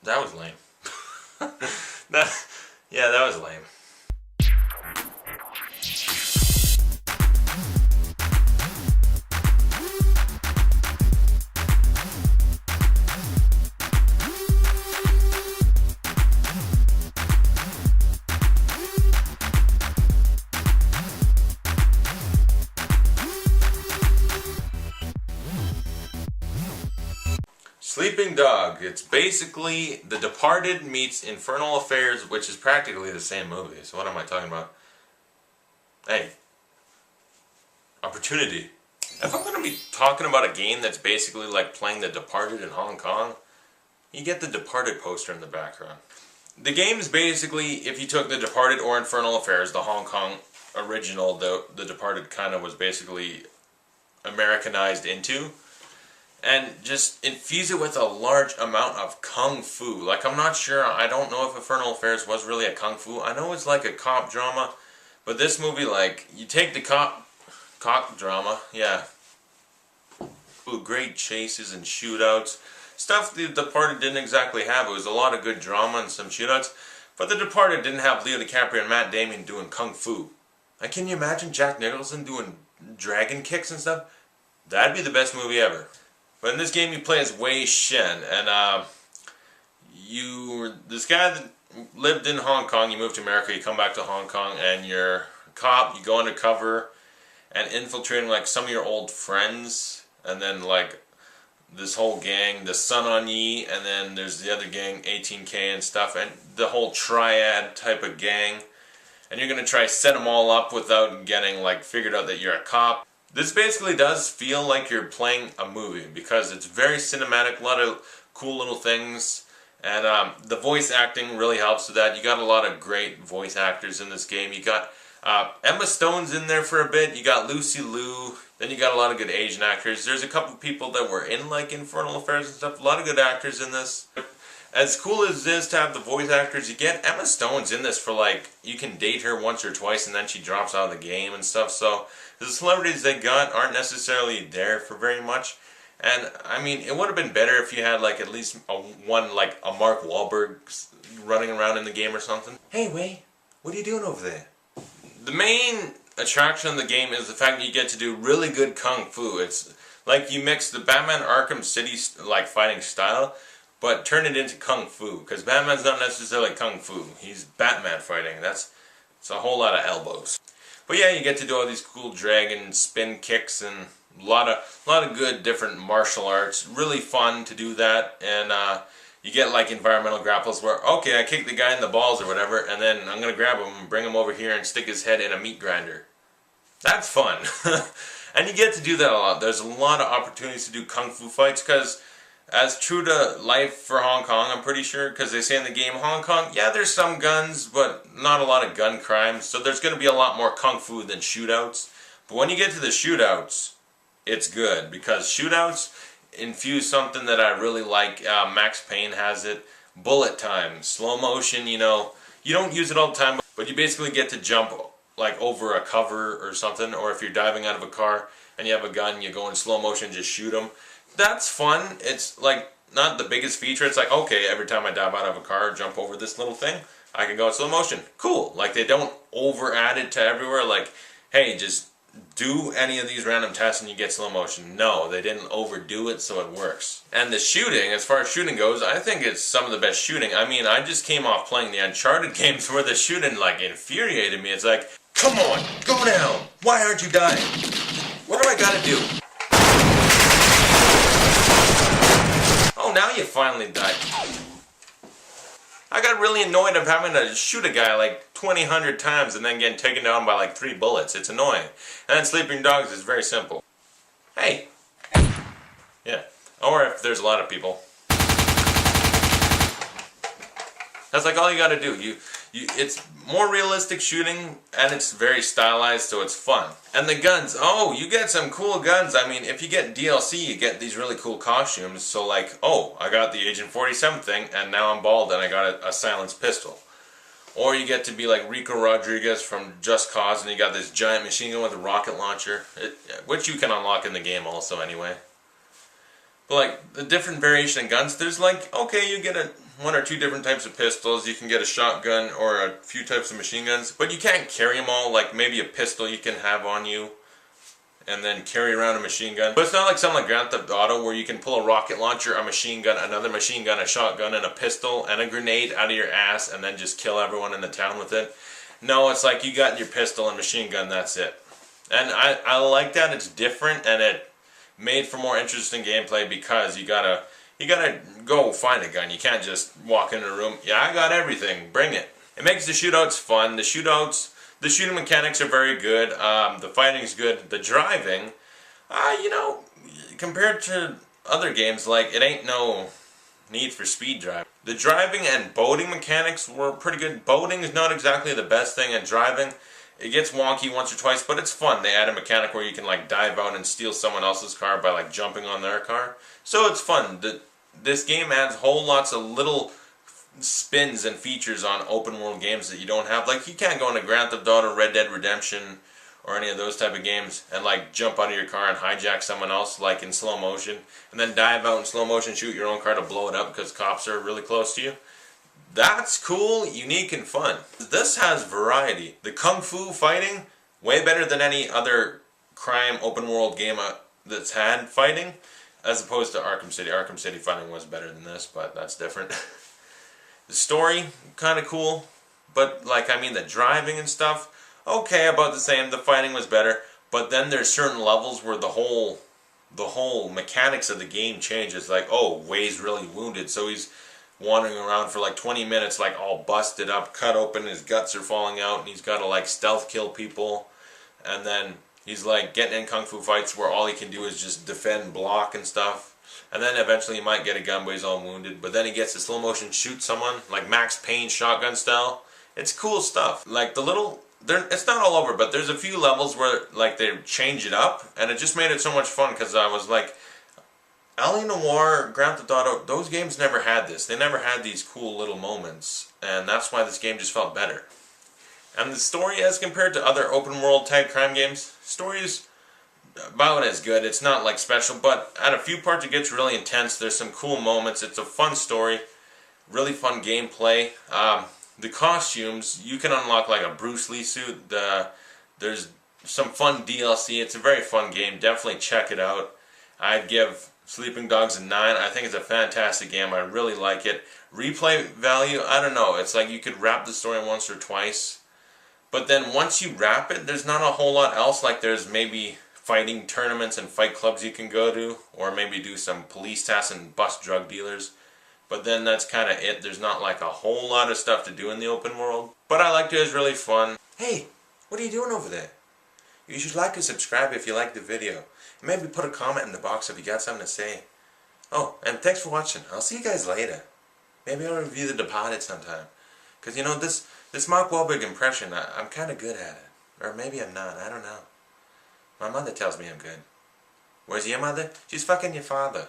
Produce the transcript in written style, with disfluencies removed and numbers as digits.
That was lame. Yeah, that was lame. Sleeping Dog. It's basically The Departed meets Infernal Affairs, which is practically the same movie. So what am I talking about? Hey. Opportunity. If I'm going to be talking about a game that's basically like playing The Departed in Hong Kong, you get the Departed poster in the background. The game is basically, if you took The Departed or Infernal Affairs, the Hong Kong original, The Departed kind of was basically Americanized into, and just infuse it with a large amount of kung fu. Like, I'm not sure, I don't know if Infernal Affairs was really a kung fu. I know it's like a cop drama, but this movie, like, you take the cop drama, yeah. Ooh, great chases and shootouts. Stuff The Departed didn't exactly have. It was a lot of good drama and some shootouts, but The Departed didn't have Leo DiCaprio and Matt Damon doing kung fu. Like, can you imagine Jack Nicholson doing dragon kicks and stuff? That'd be the best movie ever. But in this game you play as Wei Shen, and this guy that lived in Hong Kong, you move to America, you come back to Hong Kong, and you're a cop, you go undercover and infiltrating like some of your old friends, and then like this whole gang, the Sun On Yi, and then there's the other gang, 18K and stuff, and the whole triad type of gang, and you're going to try set them all up without getting like figured out that you're a cop. This basically does feel like you're playing a movie because it's very cinematic, a lot of cool little things, and the voice acting really helps with that. You got a lot of great voice actors in this game. You got Emma Stone's in there for a bit, you got Lucy Liu, then you got a lot of good Asian actors. There's a couple people that were in like Infernal Affairs and stuff, a lot of good actors in this. As cool as it is to have the voice actors, you get Emma Stone's in this for like, you can date her once or twice and then she drops out of the game and stuff, so the celebrities they got aren't necessarily there for very much. And I mean, it would have been better if you had like at least like a Mark Wahlberg running around in the game or something. Hey Wei, what are you doing over there? The main attraction of the game is the fact that you get to do really good kung fu. It's like you mix the Batman Arkham City like fighting style, but turn it into kung fu, because Batman's not necessarily kung fu. He's Batman fighting. It's a whole lot of elbows. But yeah, you get to do all these cool dragon spin kicks and a lot of good different martial arts. Really fun to do that, and you get like environmental grapples where, okay, I kick the guy in the balls or whatever, and then I'm gonna grab him and bring him over here and stick his head in a meat grinder. That's fun. And you get to do that a lot. There's a lot of opportunities to do kung fu fights, because as true to life for Hong Kong, I'm pretty sure, because they say in the game, Hong Kong, yeah, there's some guns, but not a lot of gun crimes, so there's going to be a lot more kung fu than shootouts. But when you get to the shootouts, it's good, because shootouts infuse something that I really like. Max Payne has it. Bullet time, slow motion, you know, you don't use it all the time, but you basically get to jump like over a cover or something, or if you're diving out of a car and you have a gun, you go in slow motion and just shoot them. That's fun. It's like not the biggest feature. It's like, okay, every time I dive out of a car or jump over this little thing, I can go in slow motion. Cool. Like, they don't over add it to everywhere. Like, hey, just do any of these random tests and you get slow motion. No, they didn't overdo it, so it works. And the shooting, as far as shooting goes, I think it's some of the best shooting. I mean, I just came off playing the Uncharted games where the shooting like infuriated me. It's like, come on, go down. Why aren't you dying? What do I gotta do? Oh, now you finally died. I got really annoyed of having to shoot a guy like 100 times and then getting taken down by like 3 bullets. It's annoying. And then Sleeping Dogs is very simple. Hey. Yeah. Or if there's a lot of people. That's like all you gotta do. It's more realistic shooting, and it's very stylized, so it's fun. And the guns, oh, you get some cool guns. I mean, if you get DLC, you get these really cool costumes. So like, oh, I got the Agent 47 thing, and now I'm bald, and I got a silenced pistol. Or you get to be like Rico Rodriguez from Just Cause, and you got this giant machine gun with a rocket launcher, which you can unlock in the game also anyway. But like, the different variation of guns, there's like, okay, you get one or two different types of pistols. You can get a shotgun or a few types of machine guns, but you can't carry them all. Like maybe a pistol you can have on you and then carry around a machine gun. But it's not like something like Grand Theft Auto where you can pull a rocket launcher, a machine gun, another machine gun, a shotgun, and a pistol, and a grenade out of your ass and then just kill everyone in the town with it. No, it's like you got your pistol and machine gun, that's it. And I like that. It's different and it made for more interesting gameplay because you gotta go find a gun. You can't just walk into a room, yeah, I got everything, bring it. It makes the shootouts fun. The shooting mechanics are very good. The fighting's good. The driving, you know, compared to other games, like, it ain't no Need for Speed drive. The driving and boating mechanics were pretty good. Boating is not exactly the best thing at driving. It gets wonky once or twice, but it's fun. They add a mechanic where you can like dive out and steal someone else's car by like jumping on their car. So it's fun. This game adds whole lots of little spins and features on open world games that you don't have. Like you can't go into Grand Theft Auto, Red Dead Redemption, or any of those type of games and like jump out of your car and hijack someone else like in slow motion and then dive out in slow motion, shoot your own car to blow it up because cops are really close to you. That's cool, unique, and fun. This has variety. The kung fu fighting, way better than any other crime open world game that's had fighting, as opposed to Arkham City. Arkham City fighting was better than this, but that's different. The story, kind of cool, but like, I mean, the driving and stuff, okay, about the same. The fighting was better, but then there's certain levels where the whole mechanics of the game changes. Like, oh, Way's really wounded, so he's wandering around for like 20 minutes like all busted up, cut open, his guts are falling out, and he's got to like stealth kill people, and then he's like getting in kung fu fights where all he can do is just defend, block and stuff. And then eventually he might get a gun, but he's all wounded. But then he gets to slow motion shoot someone, like Max Payne shotgun style. It's cool stuff. Like it's not all over, but there's a few levels where like they change it up, and it just made it so much fun because I was like, L.A. Noire, Grand Theft Auto, those games never had this. They never had these cool little moments, and that's why this game just felt better. And the story, as compared to other open world type crime games, story is about as good. It's not like special, but at a few parts it gets really intense. There's some cool moments. It's a fun story, really fun gameplay. The costumes, you can unlock like a Bruce Lee suit. There's some fun DLC. It's a very fun game. Definitely check it out. I'd give Sleeping Dogs a 9. I think it's a fantastic game. I really like it. Replay value, I don't know. It's like you could wrap the story once or twice. But then once you wrap it, there's not a whole lot else. Like there's maybe fighting tournaments and fight clubs you can go to, or maybe do some police tasks and bust drug dealers. But then that's kind of it. There's not like a whole lot of stuff to do in the open world. But I liked it. It was really fun. Hey, what are you doing over there? You should like and subscribe if you liked the video. And maybe put a comment in the box if you got something to say. Oh, and thanks for watching. I'll see you guys later. Maybe I'll review The Departed sometime. Because, you know, this Mark Wahlberg impression, I'm kind of good at it. Or maybe I'm not. I don't know. My mother tells me I'm good. Where's your mother? She's fucking your father.